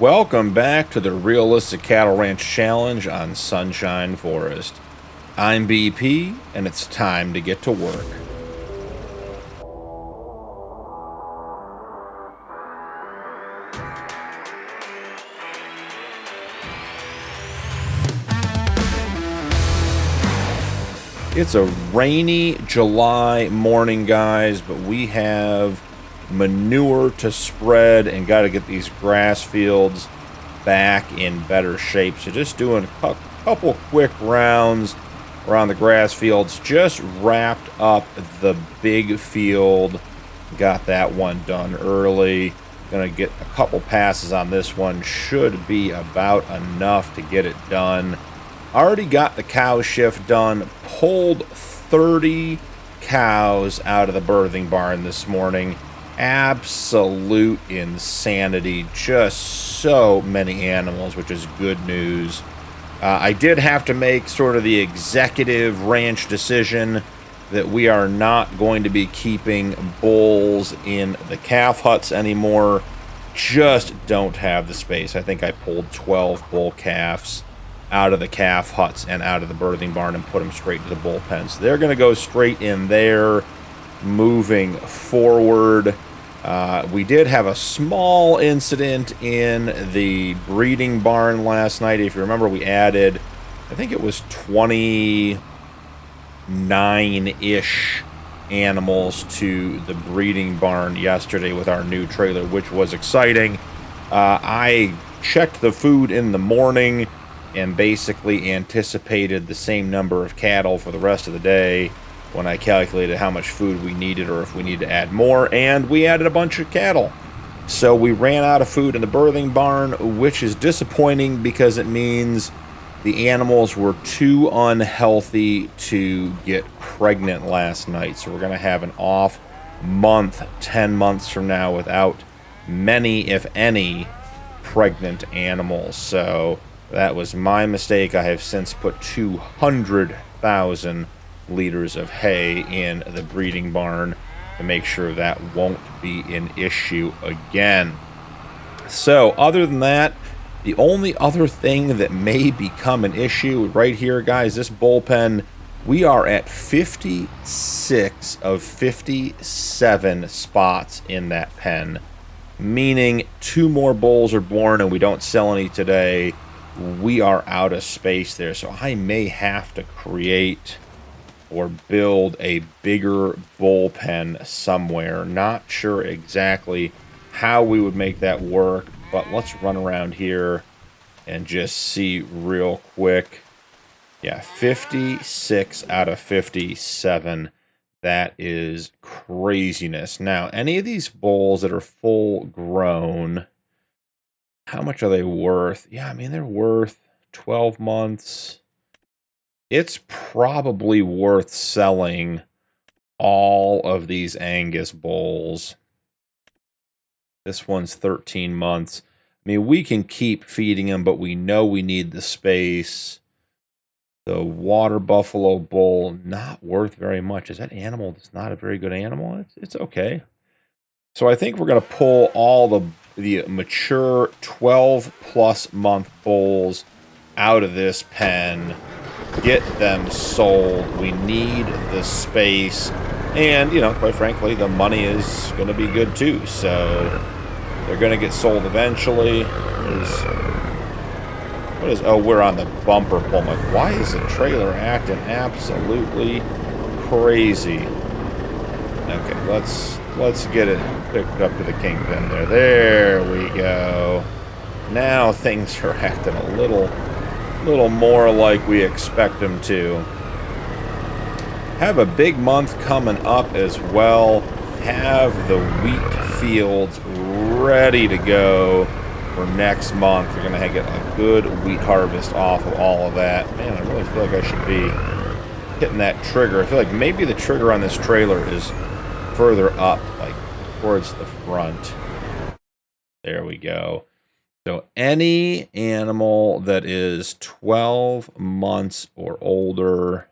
Welcome back to the Realistic Cattle Ranch Challenge on Sunshine Forest. I'm BP, and it's time to get to work. It's a rainy July morning, guys, but we have manure to spread and got to get these grass fields back in better shape. So just doing a couple quick rounds around the grass fields. Just wrapped up the big field. Got that one done early. Gonna get a couple passes on this one. Should be about enough to get it done. Already got the cow shift done. Pulled 30 cows out of the birthing barn this morning. Absolute insanity. Just so many animals, which is good news. I did have to make sort of the executive ranch decision that we are not going to be keeping bulls in the calf huts anymore. Just don't have the space. I think I pulled 12 bull calves out of the calf huts and out of the birthing barn and put them straight to the bullpen. So they're going to go straight in there moving forward. We did have a small incident in the breeding barn last night. If you remember, we added, I think it was 29-ish animals to the breeding barn yesterday with our new trailer, which was exciting. I checked the food in the morning and basically anticipated the same number of cattle for the rest of the day when I calculated how much food we needed or if we need to add more, and we added a bunch of cattle. So we ran out of food in the birthing barn, which is disappointing because it means the animals were too unhealthy to get pregnant last night. So we're going to have an off month, 10 months from now, without many, if any, pregnant animals. So that was my mistake. I have since put 200,000 liters of hay in the breeding barn to make sure that won't be an issue again. So other than that, the only other thing that may become an issue right here, guys, this bullpen, we are at 56 of 57 spots in that pen, meaning 2 more bulls are born and we don't sell any today. We are out of space there, so I may have to create or build a bigger bullpen somewhere. Not sure exactly how we would make that work, but let's run around here and just see real quick. Yeah, 56 out of 57. That is craziness. Now, any of these bulls that are full grown, how much are they worth? Yeah, I mean, they're worth 12 months. It's probably worth selling all of these Angus bulls. This one's 13 months. I mean, we can keep feeding them, but we know we need the space. The water buffalo bull, not worth very much. Is that animal that's not a very good animal? It's okay. So I think we're going to pull all the mature 12-plus month bulls out of this pen, get them sold. We need the space, and, you know, quite frankly, the money is going to be good too. So they're going to get sold eventually. Oh, we're on the bumper pull. Like, why is the trailer acting absolutely crazy? Okay, let's get it picked up to the kingpin there. There we go. Now things are acting a little more like we expect them to. Have a big month coming up as well. Have the wheat fields ready to go for next month. We're going to get a good wheat harvest off of all of that. Man, I really feel like I should be hitting that trigger. I feel like maybe the trigger on this trailer is further up, like towards the front. There we go. So any animal that is 12 months or older,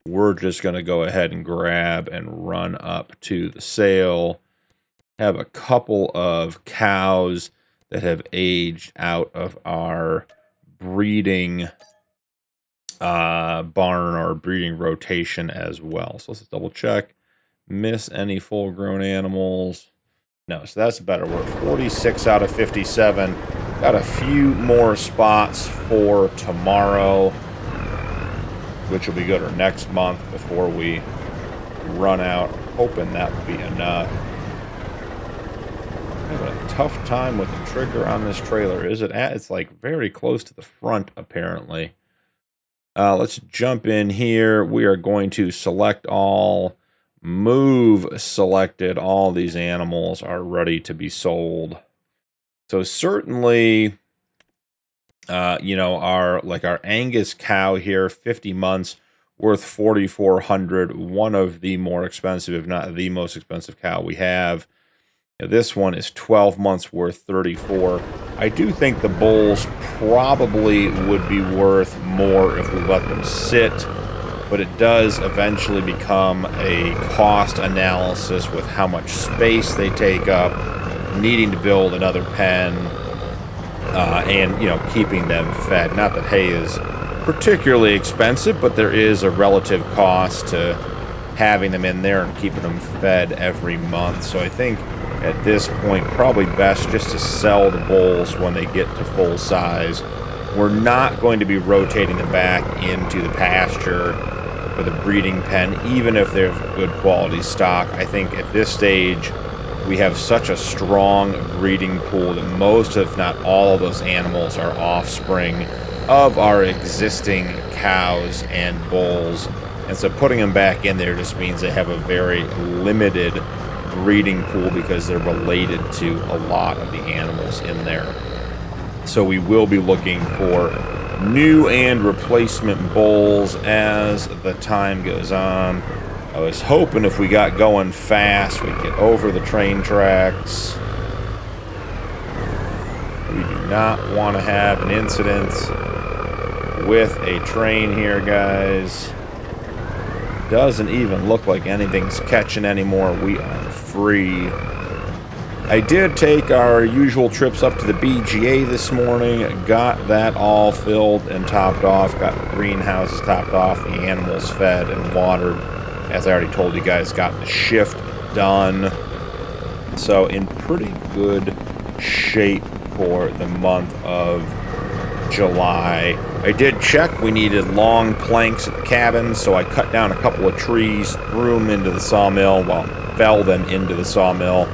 we're just going to go ahead and grab and run up to the sale. Have a couple of cows that have aged out of our breeding barn or breeding rotation as well. So let's double check. Miss any full-grown animals? No, so that's better. We're at 46 out of 57. Got a few more spots for tomorrow, which will be good, or next month before we run out. Hoping that will be enough. I have a tough time with the trigger on this trailer. Is it at? It's like very close to the front, apparently. Let's jump in here. We are going to select all. Move selected. All these animals are ready to be sold. So certainly, you know, our Angus cow here, 50 months, worth 4,400. One of the more expensive, if not the most expensive cow we have. This one is 12 months, worth 34. I do think the bulls probably would be worth more if we let them sit, but it does eventually become a cost analysis with how much space they take up, needing to build another pen, and, you know, keeping them fed. Not that hay is particularly expensive, but there is a relative cost to having them in there and keeping them fed every month. So I think at this point, probably best just to sell the bulls when they get to full size. We're not going to be rotating them back into the pasture for the breeding pen, even if they're good quality stock. I think at this stage, we have such a strong breeding pool that most, if not all, of those animals are offspring of our existing cows and bulls. And so putting them back in there just means they have a very limited breeding pool because they're related to a lot of the animals in there. So we will be looking for new and replacement bulls as the time goes on. I was hoping if we got going fast, we'd get over the train tracks. We do not want to have an incident with a train here, guys. Doesn't even look like anything's catching anymore. We are free. I did take our usual trips up to the BGA this morning. Got that all filled and topped off. Got the greenhouses topped off. The animals fed and watered. As I already told you guys, got the shift done. So in pretty good shape for the month of July. I did check. We needed long planks at the cabin, so I cut down a couple of trees, threw them into the sawmill, well, fell them into the sawmill.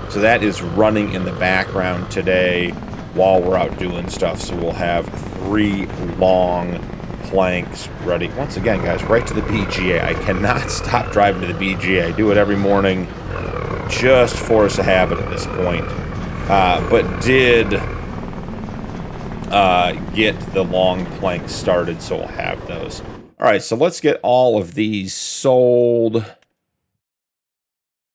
So that is running in the background today while we're out doing stuff. So we'll have 3 long planks ready. Once again, guys, right to the BGA. I cannot stop driving to the BGA. I do it every morning. Just force a habit at this point. But did get the long planks started, so we'll have those. All right, so let's get all of these sold.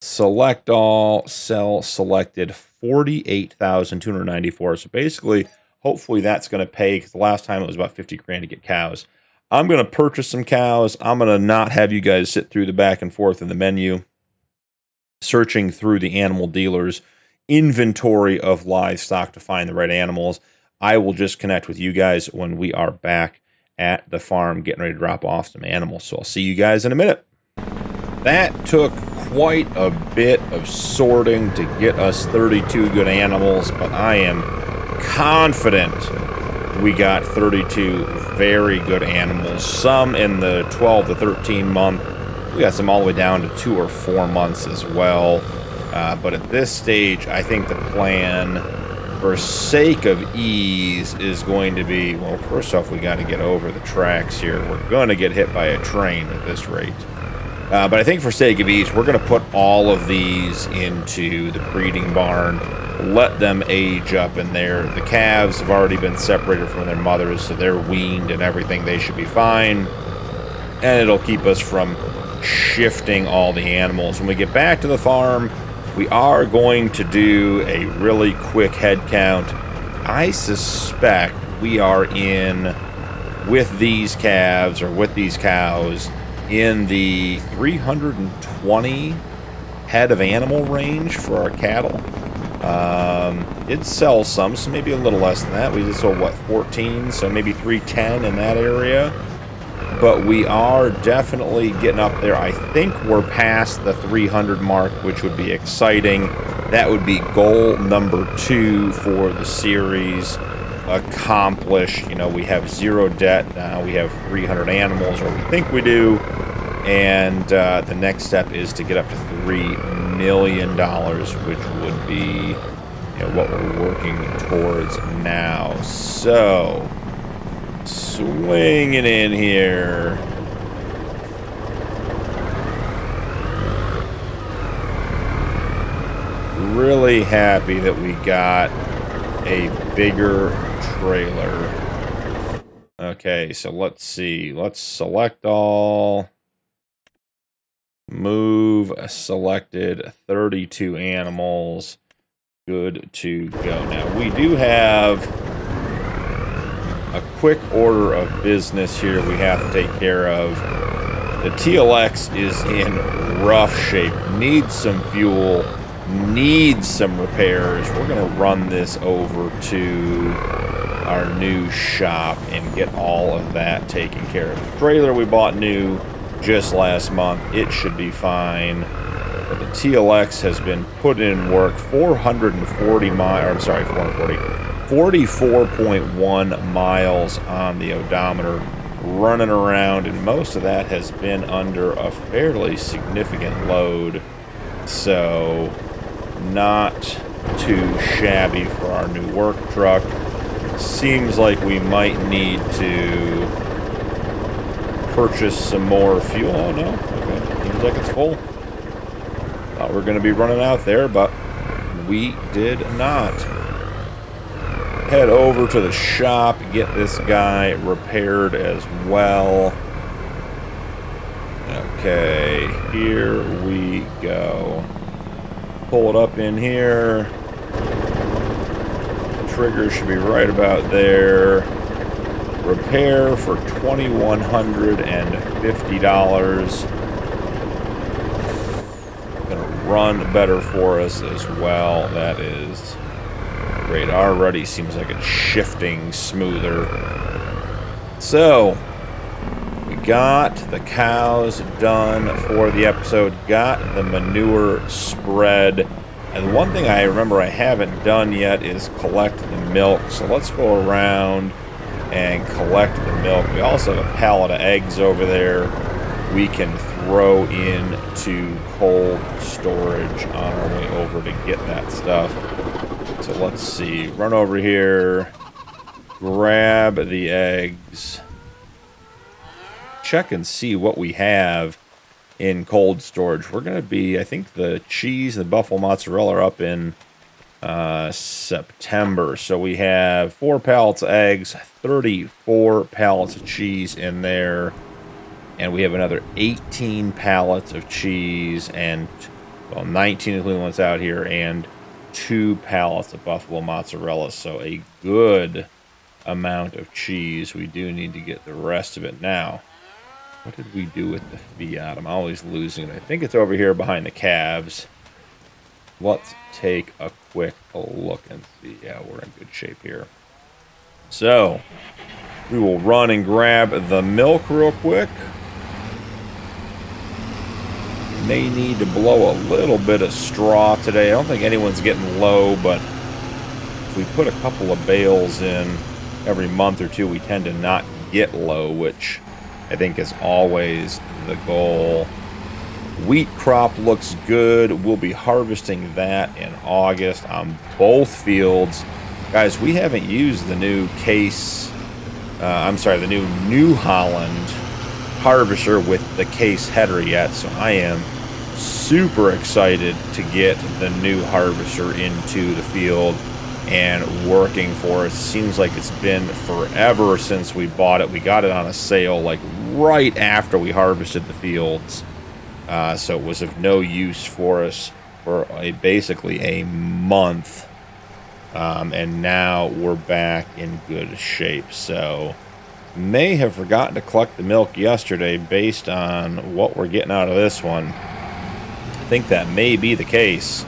Select all, sell selected, 48,294. So basically, hopefully that's going to pay, because the last time it was about 50 grand to get cows. I'm going to purchase some cows. I'm going to not have you guys sit through the back and forth in the menu, searching through the animal dealers' inventory of livestock to find the right animals. I will just connect with you guys when we are back at the farm getting ready to drop off some animals. So I'll see you guys in a minute. That took quite a bit of sorting to get us 32 good animals, but I am confident we got 32 very good animals. Some in the 12 to 13 month. We got some all the way down to 2 or 4 months as well. But at this stage, I think the plan, for sake of ease, is going to be, well, first off, we got to get over the tracks here. We're going to get hit by a train at this rate. But I think for sake of ease, we're going to put all of these into the breeding barn, let them age up in there. The calves have already been separated from their mothers, so they're weaned and everything. They should be fine. And it'll keep us from shifting all the animals. When we get back to the farm, we are going to do a really quick head count. I suspect we are in, with these calves or with these cows, in the 320 head of animal range for our cattle. Did sell some, so maybe a little less than that. We just sold, what, 14? So maybe 310 in that area. But we are definitely getting up there. I think we're past the 300 mark, which would be exciting. That would be goal number 2 for the series. Accomplished. You know, we have 0 debt now. We have 300 animals, or we think we do. And the next step is to get up to $3 million, which would be, you know, what we're working towards now. So, swinging in here. Really happy that we got a bigger trailer. Okay, so let's see. Let's select all. Move selected 32 animals. Good to go. Now, we do have a quick order of business here we have to take care of. The TLX is in rough shape. Needs some fuel. Needs some repairs. We're going to run this over to our new shop and get all of that taken care of. The trailer we bought new just last month, it should be fine. But the TLX has been put in work. 440 miles, I'm sorry, 44.1 miles on the odometer, running around, and most of that has been under a fairly significant load. So, not too shabby for our new work truck. Seems like we might need to purchase some more fuel. Oh, no. Okay. Seems like it's full. Thought we were going to be running out there, but we did not. Head over to the shop, get this guy repaired as well. Okay, here we go. Pull it up in here. Trigger should be right about there. Repair for $2,150. Gonna run better for us as well. That is great. Already seems like it's shifting smoother. So, we got the cows done for the episode. Got the manure spread. And one thing I remember I haven't done yet is collect the milk. So let's go around and collect the milk. We also have a pallet of eggs over there we can throw into cold storage on our way over to get that stuff. So let's see. Run over here. Grab the eggs. Check and see what we have in cold storage. We're going to be, I think the cheese and the buffalo mozzarella are up in September. So we have 4 pallets of eggs, 34 pallets of cheese in there, and we have another 18 pallets of cheese and, well, 19 including ones out here, and 2 pallets of buffalo mozzarella. So a good amount of cheese. We do need to get the rest of it now. What did we do with the Fiat? I'm always losing it. I think it's over here behind the calves. Let's take a quick look and see. Yeah, we're in good shape here. So, we will run and grab the milk real quick. May need to blow a little bit of straw today. I don't think anyone's getting low, but if we put a couple of bales in every month or two, we tend to not get low, which I think is always the goal. Wheat crop looks good. We'll be harvesting that in August on both fields. Guys, we haven't used the new the new New Holland harvester with the case header yet, so I am super excited to get the new harvester into the field and working for us. Seems like it's been forever since we bought it. We got it on a sale like right after we harvested the fields, so it was of no use for us for basically a month, and now we're back in good shape. So may have forgotten to collect the milk yesterday based on what we're getting out of this one. I think that may be the case.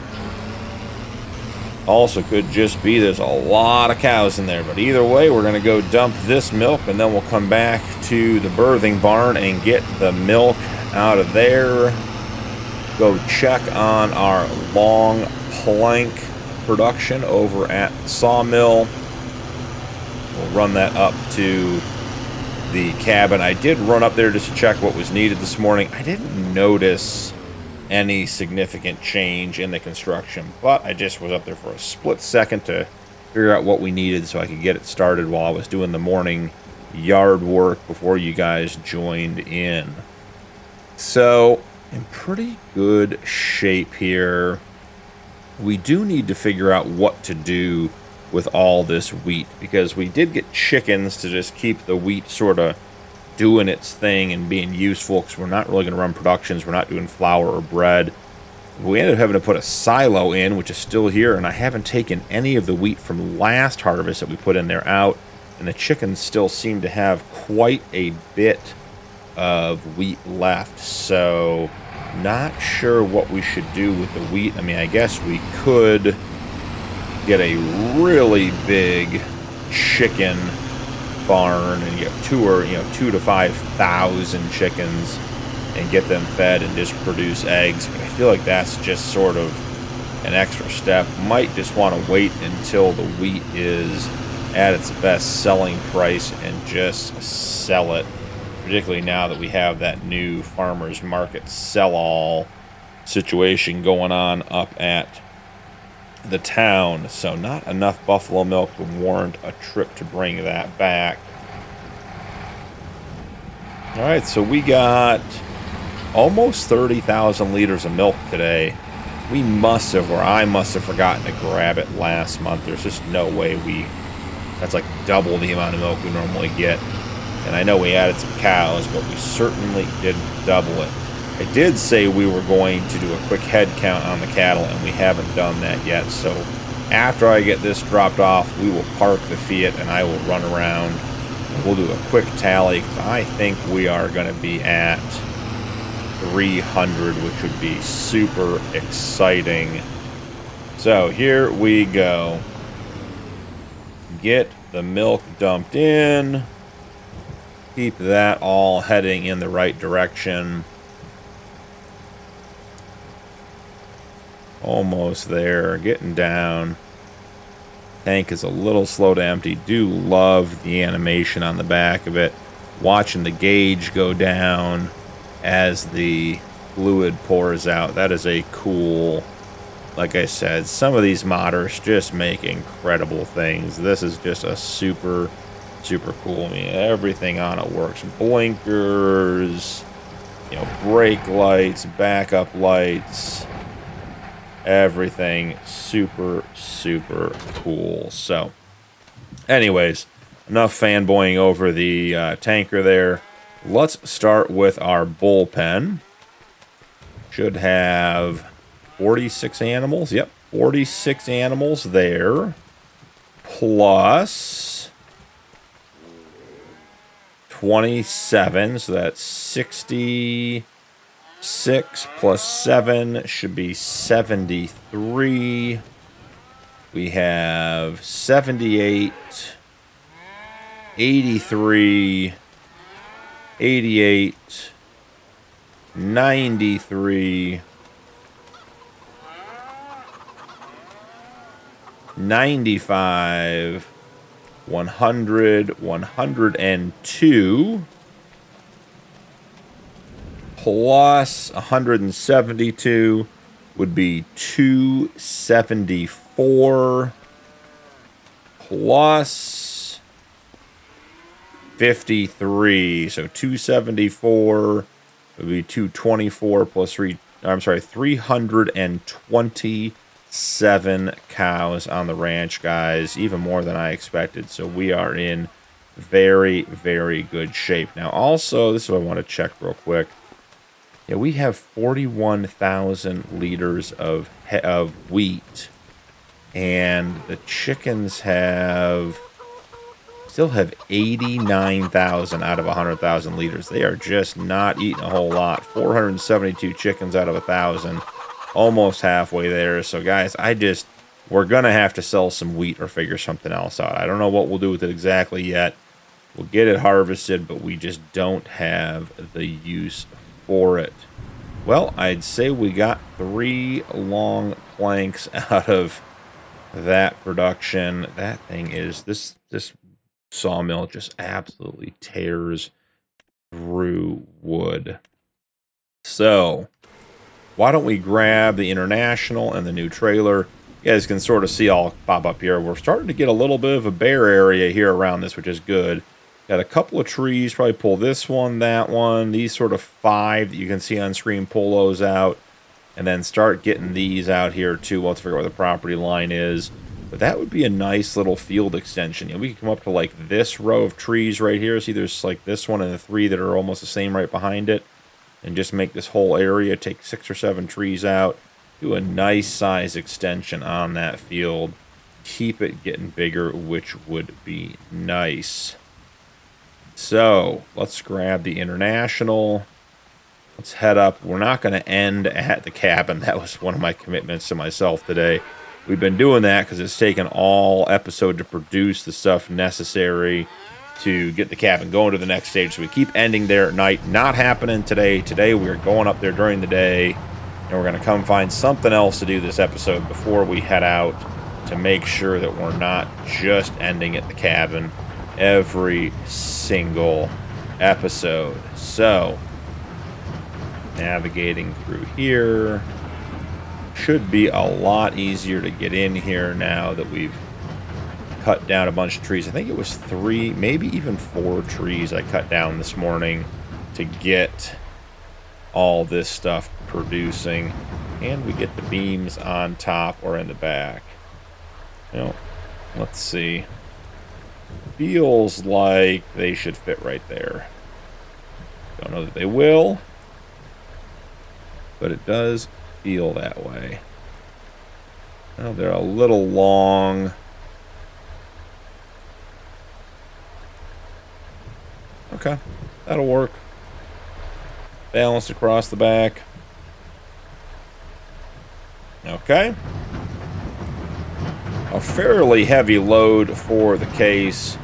Also could just be there's a lot of cows in there, but either way, we're going to go dump this milk, and then we'll come back to the birthing barn and get the milk out of there. Go check on our long plank production over at the sawmill. We'll run that up to the cabin. I did run up there just to check what was needed this morning. I didn't notice any significant change in the construction, but I just was up there for a split second to figure out what we needed so I could get it started while I was doing the morning yard work before you guys joined in. So, in pretty good shape here. We do need to figure out what to do with all this wheat, because we did get chickens to just keep the wheat sort of doing its thing and being useful, because we're not really going to run productions. We're not doing flour or bread. We ended up having to put a silo in, which is still here, and I haven't taken any of the wheat from last harvest that we put in there out, and the chickens still seem to have quite a bit of wheat left. So not sure what we should do with the wheat. I mean, I guess we could get a really big chicken barn and get 2 to 5,000 chickens and get them fed and just produce eggs. But I feel like that's just sort of an extra step. Might just want to wait until the wheat is at its best selling price and just sell it, particularly now that we have that new farmers market sell-all situation going on up at the town. So not enough buffalo milk to warrant a trip to bring that back. All right, so we got almost 30,000 liters of milk today. We must have, or I must have forgotten to grab it last month. There's just no way that's like double the amount of milk we normally get. And I know we added some cows, but we certainly didn't double it. I did say we were going to do a quick head count on the cattle, and we haven't done that yet. So after I get this dropped off, we will park the Fiat and I will run around and we'll do a quick tally, because I think we are going to be at 300, which would be super exciting. So here we go. Get the milk dumped in. Keep that all heading in the right direction. Almost there, getting down. Tank is a little slow to empty. Do love the animation on the back of it. Watching the gauge go down as the fluid pours out. That is a cool, like I said, some of these modders just make incredible things. This is just a super cool. I mean, everything on it works. Blinkers, brake lights, backup lights. Everything super cool. So anyways, enough fanboying over the tanker there. Let's start with our bullpen. Should have 46 animals. Yep, 46 animals there. Plus 27, so that's 66 plus 7 should be 73. We have 78, 83, 88, 93, 95, 100, 102, plus 172 would be 274, plus 53, so 274 would be 224 plus 327 cows on the ranch, guys. Even more than I expected. So we are in very good shape. Now, also, this is what I want to check real quick. Yeah, we have 41,000 liters of wheat, and the chickens still have 89,000 out of 100,000 liters. They are just not eating a whole lot. 472 chickens out of 1,000, almost halfway there. So guys, I we're going to have to sell some wheat or figure something else out. I don't know what we'll do with it exactly yet. We'll get it harvested, but we just don't have the use for it. Well, I'd say we got 3 long planks out of that production. That thing is, this sawmill just absolutely tears through wood. So, why don't we grab the International and the new trailer? You guys can sort of see all pop up here. We're starting to get a little bit of a bare area here around this, which is good. Got a couple of trees, probably pull this one, that one, these sort of 5 that you can see on screen, pull those out, and then start getting these out here too. Let's figure out where the property line is. But that would be a nice little field extension. You know, we could come up to like this row of trees right here. See, there's like this one and the 3 that are almost the same right behind it. And just make this whole area, take 6 or 7 trees out, do a nice size extension on that field, keep it getting bigger, which would be nice. So, let's grab the International. Let's head up. We're not going to end at the cabin. That was one of my commitments to myself today. We've been doing that because it's taken all episode to produce the stuff necessary to get the cabin going to the next stage. So we keep ending there at night. Not happening today. Today we're going up there during the day. And we're going to come find something else to do this episode before we head out to make sure that we're not just ending at the cabin every single episode. So, navigating through here. Should be a lot easier to get in here now that we've cut down a bunch of trees. I think it was 3, maybe even 4 trees I cut down this morning to get all this stuff producing. And we get the beams on top or in the back. You know, let's see. Feels like they should fit right there. Don't know that they will, but it does feel that way. Well, they're a little long. Okay, that'll work. Balanced across the back. Okay. A fairly heavy load for the case.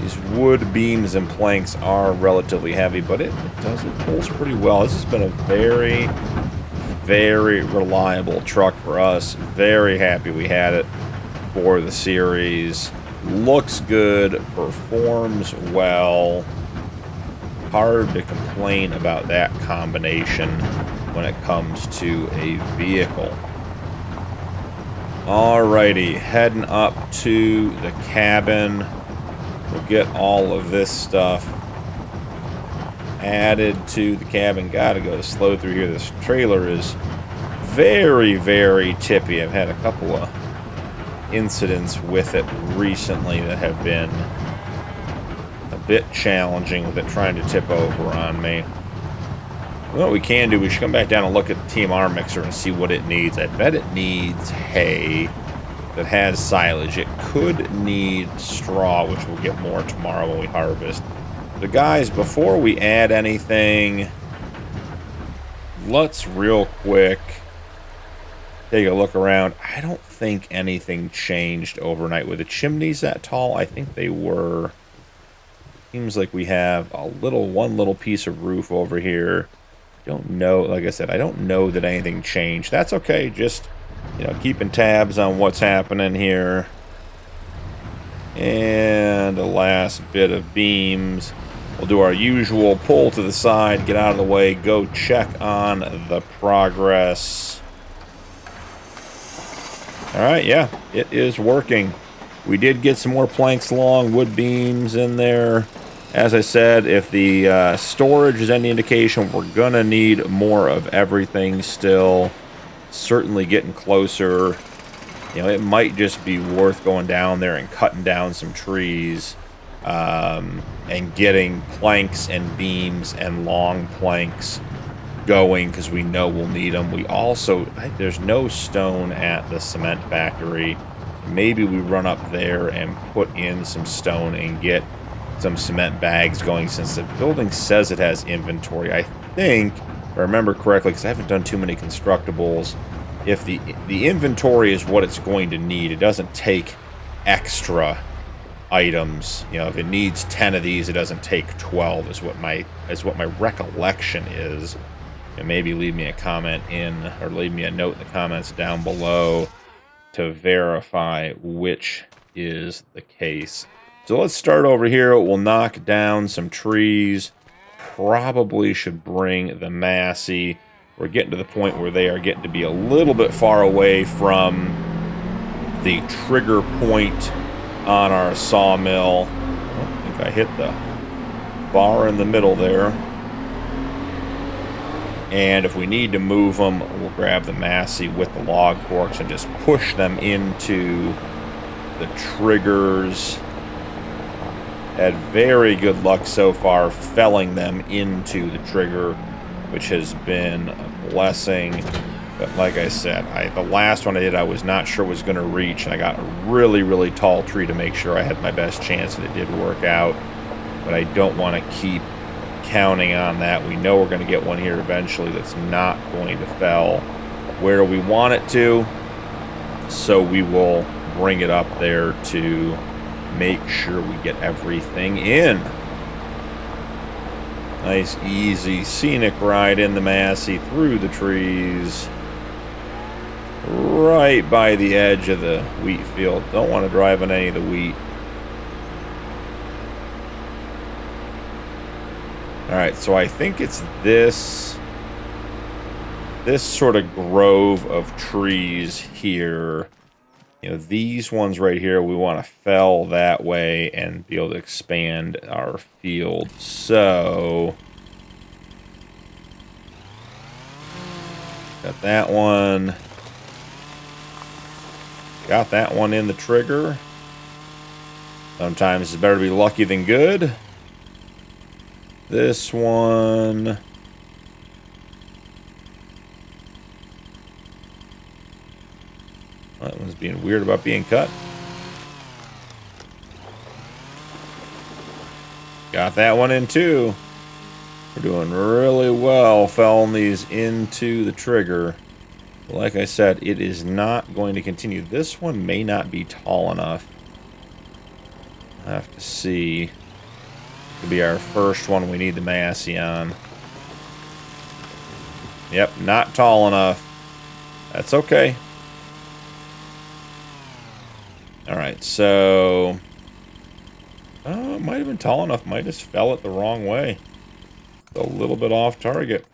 These wood beams and planks are relatively heavy, but it pulls pretty well. This has been a very, very reliable truck for us. Very happy we had it for the series. Looks good, performs well. Hard to complain about that combination when it comes to a vehicle. Alrighty, heading up to the cabin. We'll get all of this stuff added to the cabin. Gotta go slow through here. This trailer is very, very tippy. I've had a couple of incidents with it recently that have been a bit challenging with it trying to tip over on me. What we can do, we should come back down and look at the TMR mixer and see what it needs. I bet it needs hay that has silage. It could need straw, which we'll get more tomorrow when we harvest. So guys, before we add anything, let's real quick take a look around. I don't think anything changed overnight. Were the chimneys that tall? I think they were. Seems like we have one little piece of roof over here. Don't know, like I said, I don't know that anything changed. That's okay, just, you know, keeping tabs on what's happening here. And the last bit of beams. We'll do our usual pull to the side, get out of the way, go check on the progress. Alright, yeah, it is working. We did get some more planks along, wood beams in there. As I said, if the storage is any indication, we're going to need more of everything still. Certainly getting closer. You know, it might just be worth going down there and cutting down some trees. And getting planks and beams and long planks going because we know we'll need them. We also, there's no stone at the cement factory. Maybe we run up there and put in some stone and get some cement bags going since the building says it has inventory. I think, if I remember correctly, because I haven't done too many constructables, if the inventory is what it's going to need, it doesn't take extra items. You know, if it needs 10 of these, it doesn't take 12 is what my recollection is. And maybe leave me a comment in, or leave me a note in the comments down below to verify which is the case. So let's start over here. We'll knock down some trees. Probably should bring the Massey. We're getting to the point where they are getting to be a little bit far away from the trigger point on our sawmill. I think I hit the bar in the middle there. And if we need to move them, we'll grab the Massey with the log forks and just push them into the triggers. Had very good luck so far felling them into the trigger, which has been a blessing. But like I said, the last one I did, I was not sure was going to reach, and I got a really, really tall tree to make sure I had my best chance, and it did work out. But I don't want to keep counting on that. We know we're going to get one here eventually that's not going to fell where we want it to, so we will bring it up there to make sure we get everything in. Nice, easy, scenic ride in the Massey through the trees. Right by the edge of the wheat field. Don't want to drive on any of the wheat. Alright, so I think it's this sort of grove of trees here. You know, these ones right here, we want to fell that way and be able to expand our field. So, got that one. Got that one in the trigger. Sometimes it's better to be lucky than good. This one. That one's being weird about being cut. Got that one in too. We're doing really well felling these into the trigger. Like I said, it is not going to continue. This one may not be tall enough. I have to see. It'll be our first one we need the Massey on. Yep, not tall enough. That's okay. Alright, so... Oh, it might have been tall enough. Might just fell it the wrong way. A little bit off target.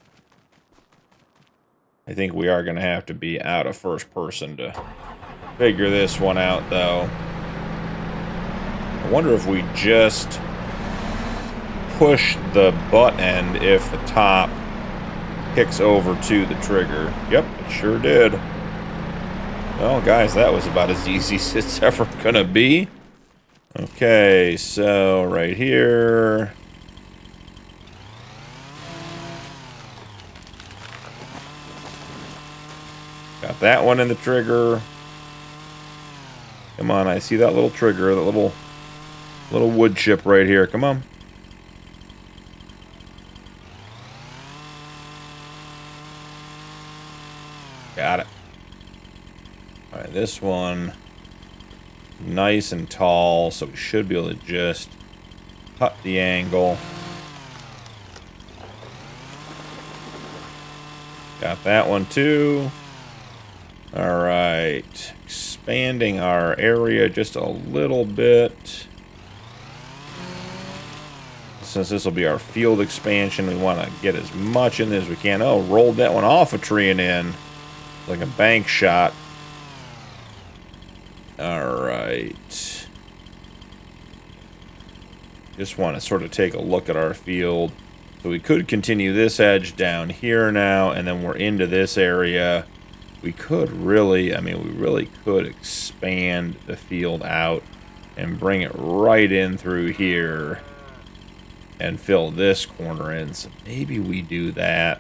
I think we are going to have to be out of first person to figure this one out, though. I wonder if we just push the butt end if the top kicks over to the trigger. Yep, it sure did. Well, guys, that was about as easy as it's ever going to be. Okay, so right here... Got that one in the trigger. Come on, I see that little trigger, that little wood chip right here. Come on. Got it. Alright, this one nice and tall, so we should be able to just cut the angle. Got that one too. Alright, expanding our area just a little bit. Since this will be our field expansion, we want to get as much in as we can. Oh, rolled that one off a tree and in. Like a bank shot. Alright. Just want to sort of take a look at our field. So we could continue this edge down here now, and then we're into this area. We could really, I mean, we really could expand the field out and bring it right in through here and fill this corner in. So maybe we do that.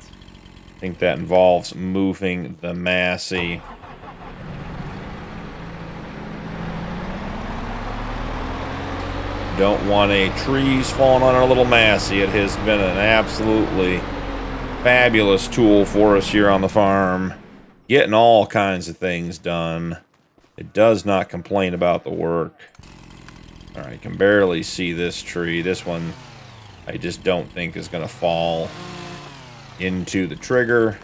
I think that involves moving the Massey. Don't want any trees falling on our little Massey. It has been an absolutely fabulous tool for us here on the farm. Getting all kinds of things done. It does not complain about the work. All right, I can barely see this tree. This one I just don't think is going to fall into the trigger.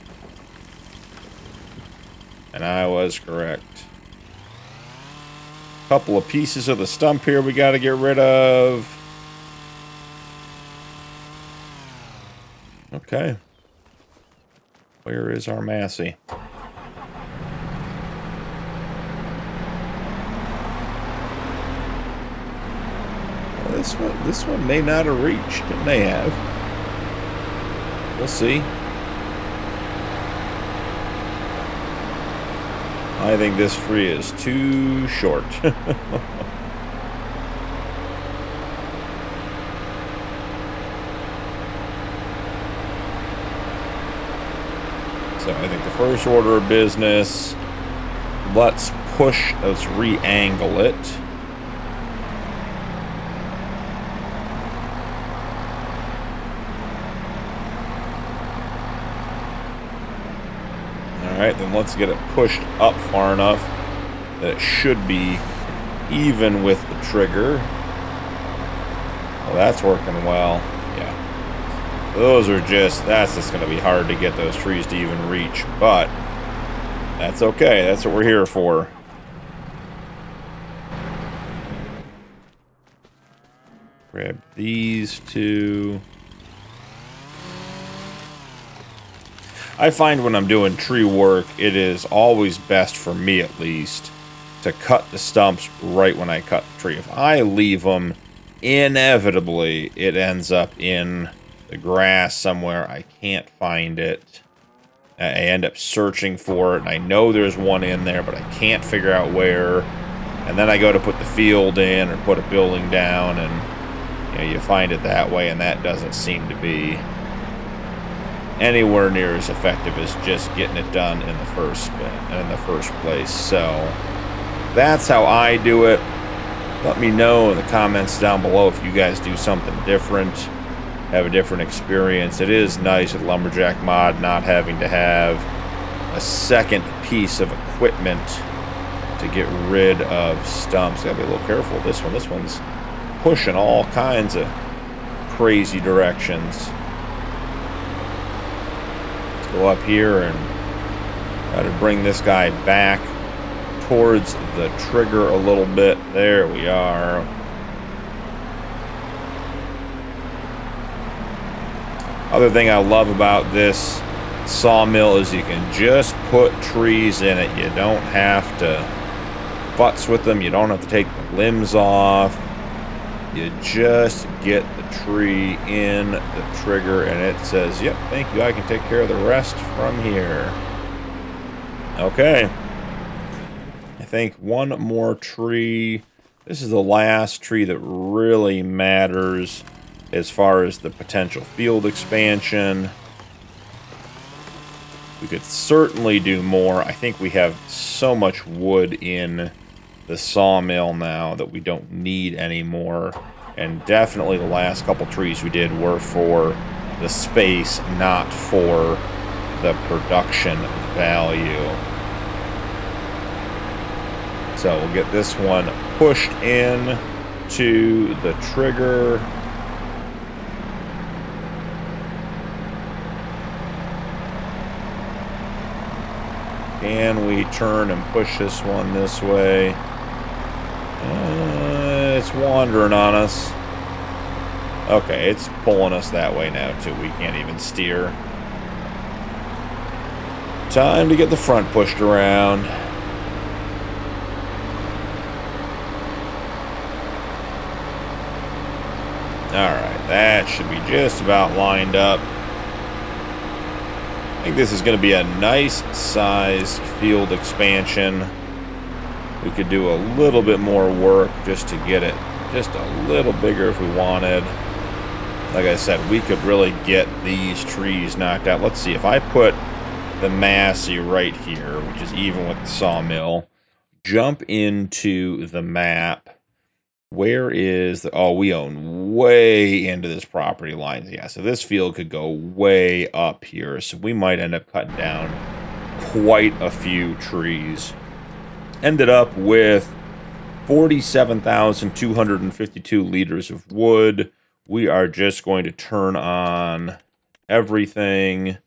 And I was correct. Couple of pieces of the stump here we got to get rid of. Okay. Where is our Massey? Well, this one may not have reached. It may have. We'll see. I think this tree is too short. So I think the first order of business, let's re-angle it. Alright, then let's get it pushed up far enough that it should be even with the trigger. Well, that's working well. Yeah. That's just going to be hard to get those trees to even reach, but that's okay. That's what we're here for. Grab these two. I find when I'm doing tree work, it is always best, for me at least, to cut the stumps right when I cut the tree. If I leave them, inevitably, it ends up in the grass somewhere. I can't find it. I end up searching for it, and I know there's one in there, but I can't figure out where. And then I go to put the field in or put a building down, and you find it that way, and that doesn't seem to be anywhere near as effective as just getting it done in the first place. So that's how I do it. Let me know in the comments down below if you guys do something different, have a different experience. It is nice with Lumberjack Mod not having to have a second piece of equipment to get rid of stumps. Gotta be a little careful. This one's pushing all kinds of crazy directions. Go up here and try to bring this guy back towards the trigger a little bit. There we are. Other thing I love about this sawmill is you can just put trees in it. You don't have to futz with them. You don't have to take the limbs off. You just get the tree in the trigger and it says, yep, thank you, I can take care of the rest from here. Okay. I think one more tree. This is the last tree that really matters as far as the potential field expansion. We could certainly do more. I think we have so much wood in the sawmill now that we don't need any more. And definitely the last couple trees we did were for the space, not for the production value. So we'll get this one pushed in to the trigger. Can we turn and push this one this way? It's wandering on us. Okay, it's pulling us that way now, too. We can't even steer. Time to get the front pushed around. Alright, that should be just about lined up. I think this is going to be a nice size field expansion. We could do a little bit more work just to get it just a little bigger if we wanted. Like I said, we could really get these trees knocked out. Let's see, if I put the Massey right here, which is even with the sawmill, jump into the map. Where is the... Oh, we own way into this property line. Yeah, so this field could go way up here. So we might end up cutting down quite a few trees. Ended up with 47,252 liters of wood. We are just going to turn on everything.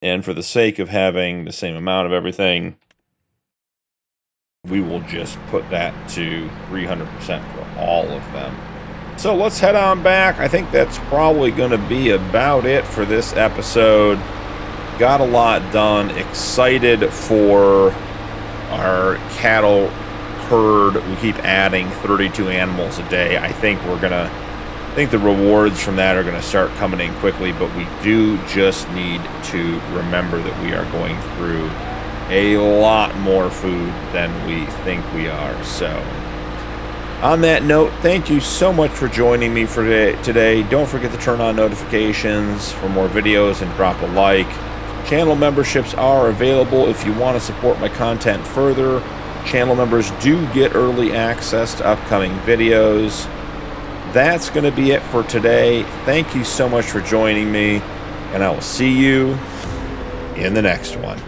And for the sake of having the same amount of everything, we will just put that to 300% for all of them. So let's head on back. I think that's probably going to be about it for this episode. Got a lot done. Excited for our cattle herd. We keep adding 32 animals a day. I think the rewards from that are gonna start coming in quickly, but we do just need to remember that we are going through a lot more food than we think we are. So on that note, thank you so much for joining me for today. Don't forget to turn on notifications for more videos and drop a like. Channel memberships are available if you want to support my content further. Channel members do get early access to upcoming videos. That's going to be it for today. Thank you so much for joining me, and I will see you in the next one.